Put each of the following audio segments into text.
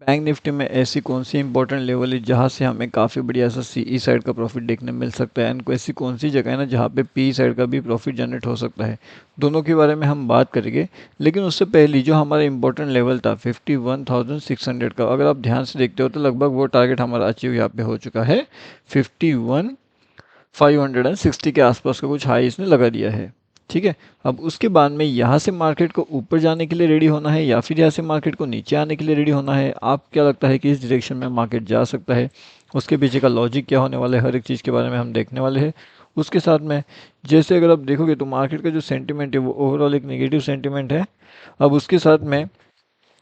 Bank Nifty में ऐसी कौन सी इंपॉर्टेंट लेवल है जहां से हमें काफ़ी बढ़िया सा सीई साइड का प्रॉफिट देखने मिल सकता है एंड ऐसी कौन सी जगह है ना जहां पे पी साइड का भी प्रॉफिट जनरेट हो सकता है। दोनों के बारे में हम बात करेंगे। लेकिन उससे पहले जो हमारा इंपॉर्टेंट लेवल था 51,600 का, अगर आप ध्यान से देखते हो तो लगभग वो टारगेट हमारा अचीव यहाँ पे हो चुका है। 51,560 के आसपास का कुछ हाई इसने लगा दिया है। ठीक है। अब उसके बाद में यहाँ से मार्केट को ऊपर जाने के लिए रेडी होना है या फिर यहाँ से मार्केट को नीचे आने के लिए रेडी होना है। आप क्या लगता है कि इस डायरेक्शन में मार्केट जा सकता है, उसके पीछे का लॉजिक क्या होने वाला है, हर एक चीज़ के बारे में हम देखने वाले हैं। उसके साथ में जैसे अगर आप देखोगे तो मार्केट का जो सेंटिमेंट है वो ओवरऑल एक नेगेटिव सेंटिमेंट है। अब उसके साथ में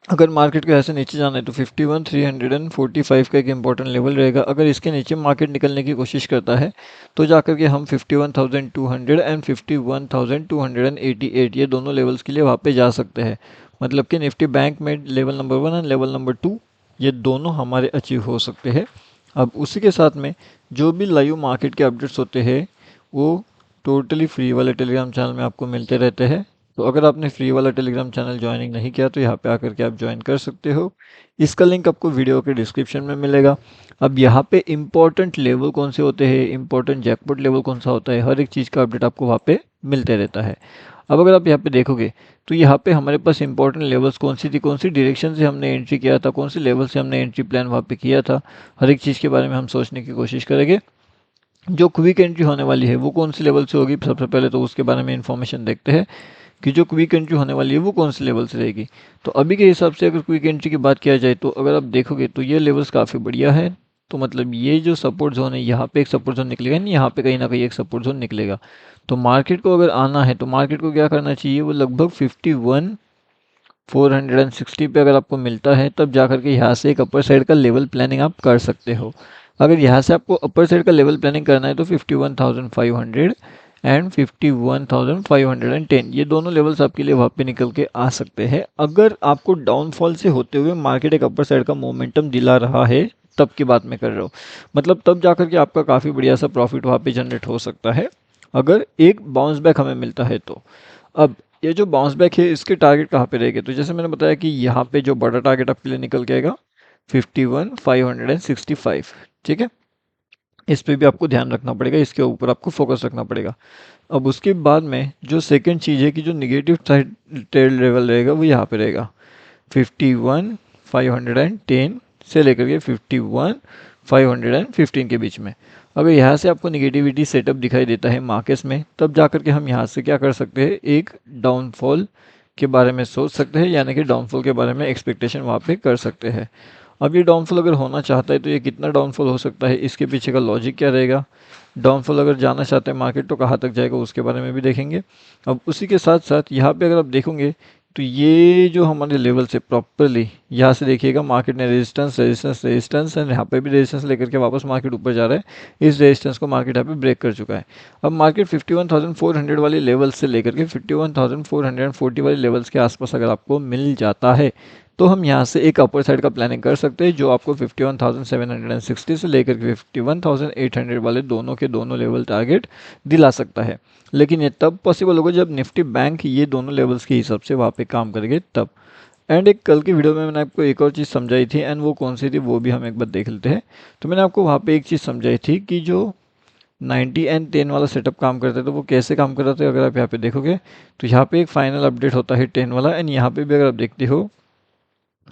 अगर मार्केट को ऐसे नीचे जाना है तो 51,345 का एक इंपॉर्टेंट लेवल रहेगा। अगर इसके नीचे मार्केट निकलने की कोशिश करता है तो जाकर के हम 51,200 एंड 51,288 ये दोनों लेवल्स के लिए वहाँ पे जा सकते हैं। मतलब कि निफ्टी बैंक में level number 1 and level number 2 ये दोनों हमारे अचीव हो सकते हैं। अब उसी के साथ में जो भी लाइव मार्केट के अपडेट्स होते हैं वो टोटली फ्री वाले टेलीग्राम चैनल में आपको मिलते रहते हैं। तो अगर आपने फ्री वाला टेलीग्राम चैनल ज्वाइनिंग नहीं किया तो यहाँ पे आकर के आप ज्वाइन कर सकते हो। इसका लिंक आपको वीडियो के डिस्क्रिप्शन में मिलेगा। अब यहाँ पे इंपॉर्टेंट लेवल कौन से होते हैं, इंपॉर्टेंट जैकपॉट लेवल कौन सा होता है, हर एक चीज़ का अपडेट आपको वहाँ पे मिलते रहता है। अब अगर आप यहाँ पे देखोगे तो यहाँ पे हमारे पास इंपॉर्टेंट लेवल्स कौन सी थी, कौन सी डायरेक्शन से हमने एंट्री किया था, कौन सी लेवल से हमने एंट्री प्लान वहाँ पे किया था, हर एक चीज़ के बारे में हम सोचने की कोशिश करेंगे। जो क्विक एंट्री होने वाली है वो कौन सी लेवल से होगी, सबसे पहले तो उसके बारे में इंफॉर्मेशन देखते हैं कि जो क्विक एंट्री होने वाली है वो कौन से लेवल से रहेगी। तो अभी के हिसाब से अगर क्विक एंट्री की बात किया जाए तो अगर आप देखोगे तो ये लेवल्स काफ़ी बढ़िया है। तो मतलब ये जो सपोर्ट जोन है यहाँ पे एक सपोर्ट जोन निकलेगा, नहीं यहाँ पे कहीं ना कहीं एक सपोर्ट जोन निकलेगा। तो मार्केट को अगर आना है तो मार्केट को क्या करना चाहिए, वो लगभग 51,460 पे अगर आपको मिलता है तब जाकर के यहाँ से एक अपर साइड का लेवल प्लानिंग आप कर सकते हो। अगर यहाँ से आपको अपर साइड का लेवल प्लानिंग करना है तो 51,500 एंड 51,510 ये दोनों लेवल्स आपके लिए वहाँ पे निकल के आ सकते हैं। अगर आपको डाउनफॉल से होते हुए मार्केट एक अपर साइड का मोमेंटम दिला रहा है तब की बात मैं कर रहा हूँ। मतलब तब जाकर के आपका काफ़ी बढ़िया सा प्रॉफिट वहाँ पे जनरेट हो सकता है अगर एक बाउंस बैक हमें मिलता है तो। अब ये जो बाउंस बैक है इसके टारगेट कहाँ पे रहेंगे, तो जैसे मैंने बताया कि यहाँ पे जो बड़ा टारगेट आपके लिए निकल के आएगा 51,565। ठीक है। इस पे भी आपको ध्यान रखना पड़ेगा, इसके ऊपर आपको फोकस रखना पड़ेगा। अब उसके बाद में जो सेकंड चीज़ है कि जो निगेटिव साइड ट्रेड लेवल रहेगा वो यहाँ पे रहेगा 51,510 से लेकर के 51,515 के बीच में। अगर यहाँ से आपको निगेटिविटी सेटअप दिखाई देता है मार्केट्स में तब जाकर के हम यहाँ से क्या कर सकते हैं, एक डाउनफॉल के बारे में सोच सकते हैं, यानी कि डाउनफॉल के बारे में एक्सपेक्टेशन वहाँ पे कर सकते हैं। अब ये डाउनफॉल अगर होना चाहता है तो ये कितना डाउनफॉल हो सकता है, इसके पीछे का लॉजिक क्या रहेगा, डाउनफॉल अगर जाना चाहते हैं मार्केट तो कहाँ तक जाएगा उसके बारे में भी देखेंगे। अब उसी के साथ साथ यहाँ पे अगर आप देखोगे तो ये जो हमारे लेवल से प्रॉपरली यहाँ से देखिएगा मार्केट ने रेजिस्टेंस रेजिस्टेंस रेजिस्टेंस एंड यहाँ पे भी रेजिस्टेंस लेकर के वापस मार्केट ऊपर जा रहा है। इस रेजिस्टेंस को मार्केट यहाँ पे ब्रेक कर चुका है। अब मार्केट 51,400 वाले लेवल से लेकर के 51,440 वाले लेवल्स के आसपास अगर आपको मिल जाता है तो हम यहाँ से एक अपर साइड का प्लानिंग कर सकते हैं जो आपको 51,760 से लेकर के 51,800 वाले दोनों के दोनों लेवल टारगेट दिला सकता है। लेकिन ये तब पॉसिबल होगा जब निफ्टी बैंक ये दोनों लेवल्स के हिसाब से वहाँ पे काम करेंगे तब। एंड एक कल की वीडियो में मैंने आपको एक और चीज़ समझाई थी एंड वो कौन सी थी वो भी हम एक बार देख लेते हैं। तो मैंने आपको वहाँ पे एक चीज़ समझाई थी कि जो 90 एंड 10 वाला सेटअप काम करता है तो वो कैसे काम कर रहा था। अगर आप यहाँ पे देखोगे तो यहाँ पे एक फाइनल अपडेट होता है 10 वाला एंड यहाँ पे भी अगर आप देखते हो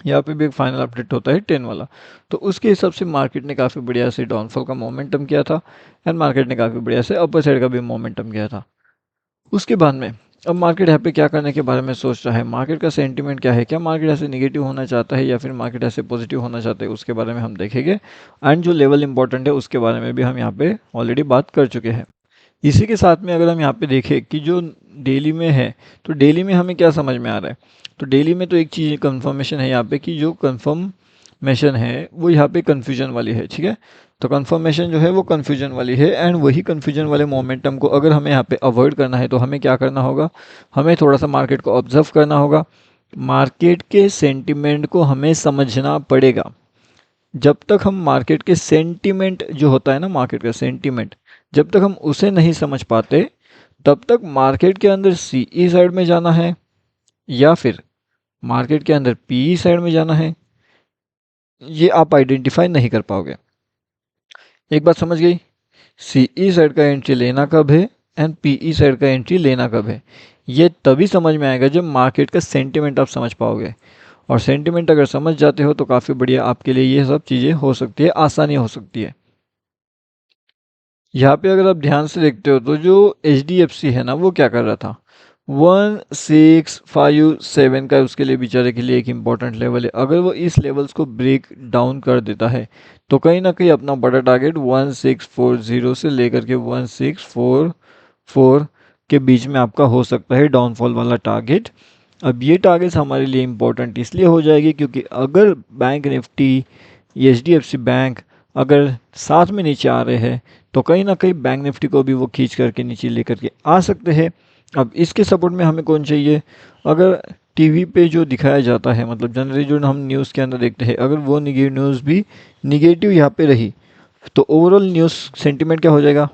यहाँ पे भी एक फाइनल अपडेट होता है 10 वाला। तो उसके हिसाब से मार्केट ने काफ़ी बढ़िया से डाउनफॉल का मोमेंटम किया था एंड मार्केट ने काफ़ी बढ़िया से अपर साइड का भी मोमेंटम किया था। उसके बाद में अब मार्केट यहाँ पे क्या करने के बारे में सोच रहा है, मार्केट का सेंटीमेंट क्या है, क्या मार्केट ऐसे निगेटिव होना चाहता है या फिर मार्केट ऐसे पॉजिटिव होना चाहता है, उसके बारे में हम देखेंगे। एंड जो लेवल इंपॉर्टेंट है उसके बारे में भी हम यहाँ पे ऑलरेडी बात कर चुके हैं। इसी के साथ में अगर हम यहाँ पे देखें कि जो डेली में है तो डेली में हमें क्या समझ में आ रहा है, तो डेली में तो एक चीज़ कंफर्मेशन है यहाँ पे कि जो कंफर्मेशन है वो यहाँ पे कन्फ्यूजन वाली है। ठीक है। तो कंफर्मेशन जो है वो कन्फ्यूजन वाली है एंड वही कन्फ्यूजन वाले मोमेंटम को अगर हमें यहाँ पे अवॉइड करना है तो हमें क्या करना होगा, हमें थोड़ा सा मार्केट को ऑब्जर्व करना होगा, मार्केट के सेंटिमेंट को हमें समझना पड़ेगा। जब तक हम मार्केट के सेंटीमेंट जो होता है ना, मार्केट का सेंटीमेंट जब तक हम उसे नहीं समझ पाते तब तक मार्केट के अंदर सीई साइड में जाना है या फिर मार्केट के अंदर पीई साइड में जाना है ये आप आइडेंटिफाई नहीं कर पाओगे। एक बात समझ गई, सीई साइड का एंट्री लेना कब है एंड पीई साइड का एंट्री लेना कब है, ये तभी समझ में आएगा जब मार्केट का सेंटिमेंट आप समझ पाओगे। और सेंटिमेंट अगर समझ जाते हो तो काफ़ी बढ़िया आपके लिए ये सब चीज़ें हो सकती है, आसानी हो सकती है। यहाँ पे अगर आप ध्यान से देखते हो तो जो एच है ना, वो क्या कर रहा था, 1657 का उसके लिए बेचारे के लिए एक इम्पॉर्टेंट लेवल है। अगर वो इस लेवल्स को ब्रेक डाउन कर देता है तो कहीं ना कहीं अपना बड़ा टारगेट 1640 से लेकर के 1644 के बीच में आपका हो सकता है डाउनफॉल वाला टारगेट। अब ये टारगेट्स हमारे लिए इम्पोर्टेंट इसलिए हो जाएगी क्योंकि अगर बैंक निफ्टी, एच बैंक अगर साथ में नीचे आ रहे हैं तो कहीं ना कहीं बैंक निफ्टी को भी वो खींच करके नीचे लेकर के आ सकते हैं। अब इसके सपोर्ट में हमें कौन चाहिए, अगर टीवी पे जो दिखाया जाता है, मतलब जनरली जो हम न्यूज़ के अंदर देखते हैं, अगर वो न्यूज़ भी निगेटिव यहाँ पे रही तो ओवरऑल न्यूज़ सेंटिमेंट क्या हो जाएगा,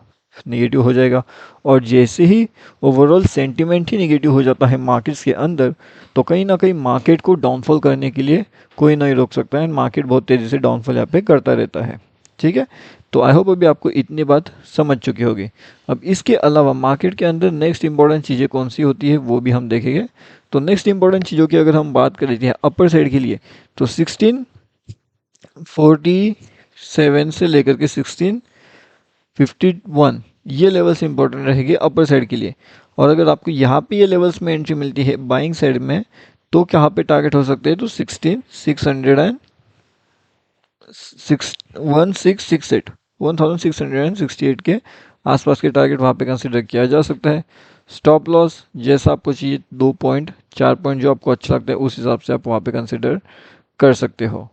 नेगेटिव हो जाएगा। और जैसे ही ओवरऑल सेंटिमेंट ही नेगेटिव हो जाता है मार्केट्स के अंदर तो कहीं ना कहीं मार्केट को डाउनफॉल करने के लिए कोई नहीं रोक सकता है। मार्केट बहुत तेज़ी से डाउनफॉल यहाँ पे करता रहता है। ठीक है, तो आई होप अभी आपको इतनी बात समझ चुकी होगी। अब इसके अलावा मार्केट के अंदर नेक्स्ट इंपॉर्टेंट चीज़ें कौन सी होती है वो भी हम देखेंगे। तो नेक्स्ट इंपॉर्टेंट चीज़ों की अगर हम बात कर लेते हैं अपर साइड के लिए, तो 1647 से लेकर के 1651 ये लेवल्स इंपॉर्टेंट रहेगी अपर साइड के लिए। और अगर आपको यहाँ पे ये लेवल्स में एंट्री मिलती है बाइंग साइड में तो कहाँ पे टारगेट हो सकते हैं, तो 1668 के आसपास के टारगेट वहाँ पे कंसिडर किया जा सकता है। स्टॉप लॉस जैसा आपको चाहिए 2 पॉइंट 4 पॉइंट जो आपको अच्छा लगता है उस हिसाब से आप वहाँ पे कंसिडर कर सकते हो।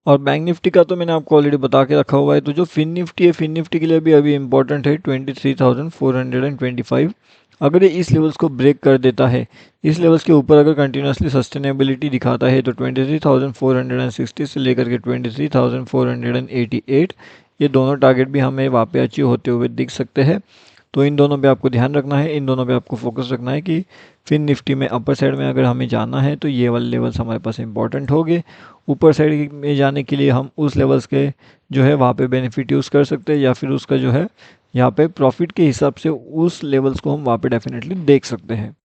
और बैंक निफ्टी का तो मैंने आपको ऑलरेडी बता के रखा हुआ है। तो जो फिन निफ्टी है, फिन निफ्टी के लिए भी अभी इंपॉर्टेंट है 23,425। अगर ये इस लेवल्स को ब्रेक कर देता है, इस लेवल्स के ऊपर अगर कंटिन्यूसली सस्टेनेबिलिटी दिखाता है तो 23,460 से लेकर के 23,488 ये दोनों टारगेट भी हमें वहाँ पे अचीव होते हुए दिख सकते हैं। तो इन दोनों पे आपको ध्यान रखना है, इन दोनों पे आपको फोकस रखना है कि फिन निफ्टी में अपर साइड में अगर हमें जाना है तो ये वाले लेवल्स हमारे पास इंपॉर्टेंट होंगे। ऊपर साइड में जाने के लिए हम उस लेवल्स के जो है वहाँ पे बेनिफिट यूज़ कर सकते हैं या फिर उसका जो है यहाँ पे प्रॉफिट के हिसाब से उस लेवल्स को हम वहाँ पे डेफिनेटली देख सकते हैं।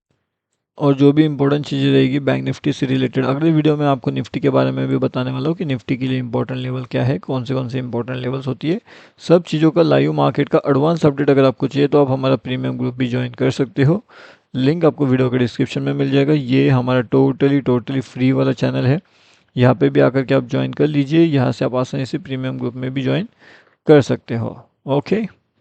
और जो भी इंपॉर्टेंट चीज़ें रहेगी बैंक निफ्टी से रिलेटेड अगले वीडियो में आपको निफ्टी के बारे में भी बताने वाला हूँ कि निफ्टी के लिए इंपॉर्टेंट लेवल क्या है, कौन से इंपॉर्टेंट लेवल्स होती है, सब चीज़ों का लाइव मार्केट का एडवांस अपडेट अगर आपको चाहिए तो आप हमारा प्रीमियम ग्रुप भी ज्वाइन कर सकते हो। लिंक आपको वीडियो के डिस्क्रिप्शन में मिल जाएगा। ये हमारा टोटली फ्री वाला चैनल है, यहाँ पे भी आकर के आप ज्वाइन कर लीजिए। यहाँ से आप आसानी से प्रीमियम ग्रुप में भी ज्वाइन कर सकते हो। ओके।